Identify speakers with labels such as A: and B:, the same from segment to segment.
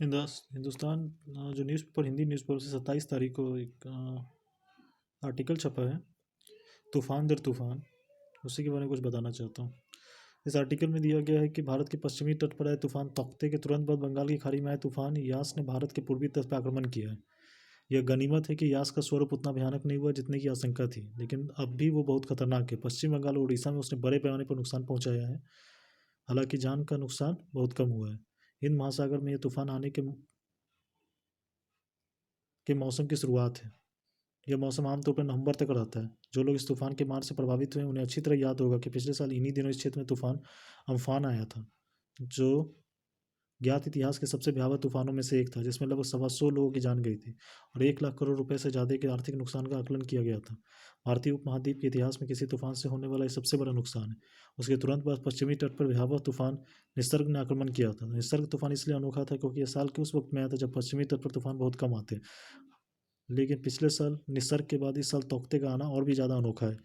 A: हिंदुस्तान जो newspaper Hindi newspaper से 27 तारीख को एक आर्टिकल छपा है, तूफान दर तूफान। उसी के बारे में कुछ बताना चाहता हूँ। इस आर्टिकल में दिया गया है कि भारत के पश्चिमी तट पर आए तूफान तौकते के तुरंत बाद बंगाल की खाड़ी में आए तूफान यास ने भारत के पूर्वी तट पर आक्रमण किया है। यह गनीमत है कि यास का स्वरूप उतना भयानक नहीं हुआ जितने की आशंका थी, लेकिन अब भी वो बहुत खतरनाक है। पश्चिम बंगाल और उड़ीसा में उसने बड़े पैमाने पर नुकसान पहुंचाया है। हालांकि जान का नुकसान बहुत कम हुआ है। हिंद महासागर में यह तूफान आने के मौसम की शुरुआत है। यह मौसम आमतौर पर नवंबर तक रहता है। जो लोग इस तूफान के मार से प्रभावित हुए उन्हें अच्छी तरह याद होगा कि पिछले साल इन्हीं दिनों इस क्षेत्र में तूफान अम्फान आया था, जो ज्ञात इतिहास के सबसे भयावह तूफानों में से एक था, जिसमें लगभग 125 लोगों की जान गई थी और 1 लाख करोड़ रुपए से ज़्यादा के आर्थिक नुकसान का आकलन किया गया था। भारतीय उपमहाद्वीप के इतिहास में किसी तूफान से होने वाला यह सबसे बड़ा नुकसान है। उसके तुरंत बाद पश्चिमी तट पर भयावह तूफान निसर्ग ने आक्रमण किया था। निसर्ग तूफान इसलिए अनोखा था क्योंकि यह साल के उस वक्त में आया था जब पश्चिमी तट पर तूफान बहुत कम आते, लेकिन पिछले साल निसर्ग के बाद इस साल तौकते का आना और भी ज़्यादा अनोखा है।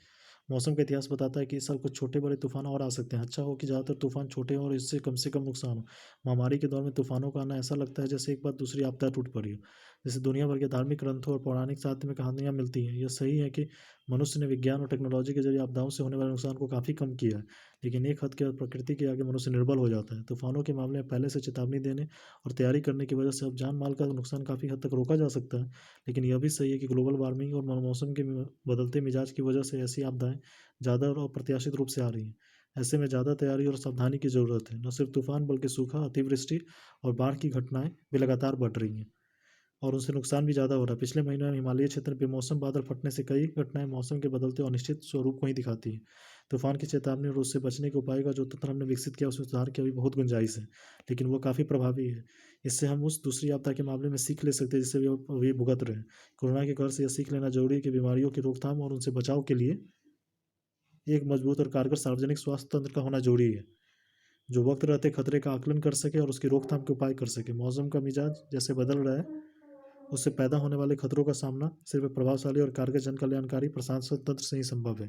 A: मौसम का इतिहास बताता है कि इस साल कुछ छोटे बड़े तूफान और आ सकते हैं। अच्छा हो कि ज़्यादातर तूफान छोटे हों और इससे कम से कम नुकसान हो। महामारी के दौर में तूफानों का आना ऐसा लगता है जैसे एक बार दूसरी आपदा टूट पड़ी हो। जैसे दुनिया भर के धार्मिक ग्रंथों और पौराणिक साहित्य में कहानियाँ मिलती हैं। यह सही है कि मनुष्य ने विज्ञान और टेक्नोलॉजी के जरिए आपदाओं से होने वाले नुकसान को काफ़ी कम किया है, लेकिन एक हद के बाद प्रकृति के आगे मनुष्य निर्बल हो जाता है। तूफानों के मामले में पहले से चेतावनी देने और तैयारी करने की वजह से अब जान माल का नुकसान काफ़ी हद तक रोका जा सकता है। लेकिन यह भी सही है कि ग्लोबल वार्मिंग और मौसम के बदलते मिजाज की वजह से ऐसी आपदाएं ज़्यादा और अप्रत्याशित रूप से आ रही हैं। ऐसे में ज़्यादा तैयारी और सावधानी की ज़रूरत है। न सिर्फ तूफान बल्कि सूखा, अतिवृष्टि और बाढ़ की घटनाएं भी लगातार बढ़ रही हैं और उनसे नुकसान भी ज़्यादा हो रहा है। पिछले महीनों में हिमालय क्षेत्र में बेमौसम बादल फटने से कई घटनाएं मौसम के बदलते और अनिश्चित स्वरूप को ही दिखाती हैं। तूफान की चेतावनी और उससे बचने के उपाय का जो तंत्र हमने विकसित किया उसमें सुधार की अभी बहुत गुंजाइश है, लेकिन वो काफ़ी प्रभावी है। इससे हम उस दूसरी आपदा के मामले में सीख ले सकते हैं जिससे वे अभी भुगत रहे हैं। कोरोना के कहर से यह सीख लेना जरूरी है कि बीमारियों की रोकथाम और उनसे बचाव के लिए एक मजबूत और कारगर सार्वजनिक स्वास्थ्य तंत्र का होना जरूरी है, जो वक्त रहते खतरे का आकलन कर सके और उसकी रोकथाम के उपाय कर सके। मौसम का मिजाज जैसे बदल रहा है, उससे पैदा होने वाले खतरों का सामना सिर्फ एक प्रभावशाली और कारगर जन कल्याणकारी प्रशासन तंत्र से ही संभव है।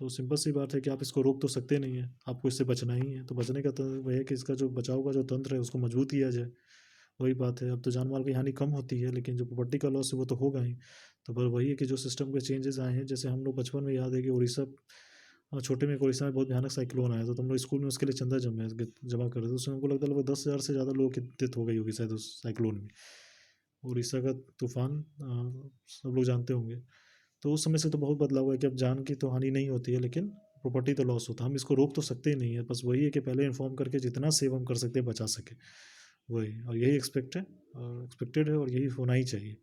A: तो सिंपल सी बात है कि आप इसको रोक तो सकते नहीं है, आपको इससे बचना ही है। तो बचने का वह है कि इसका जो बचाव का जो तंत्र है उसको मजबूत किया जाए। वही बात है। अब तो जान माल की हानि कम होती है, लेकिन जो प्रॉपर्टी का लॉस है वो तो होगा ही। तो पर वही है कि जो सिस्टम के चेंजेस आए हैं, जैसे हम लोग बचपन में याद है कि उड़ीसा छोटे में उड़ीसा में बहुत भयानक साइक्लोन आया था, तो हम लोग स्कूल में उसके लिए चंदा जमा कर रहे थे। उसमें हमको लगता है लगभग 10,000 से ज़्यादा लोगों की डेथ हो गई होगी शायद उस साइक्लोन में। उड़ीसा का तूफान सब लोग जानते होंगे। तो उस समय से तो बहुत बदलाव हुआ है कि अब जान की तो हानि नहीं होती है, लेकिन प्रॉपर्टी तो लॉस होता है। हम इसको रोक तो सकते ही नहीं है, बस वही है कि पहले इन्फॉर्म करके जितना सेव हम कर सकते हैं बचा सके, वही। और यही एक्सपेक्टेड है और यही होना ही चाहिए।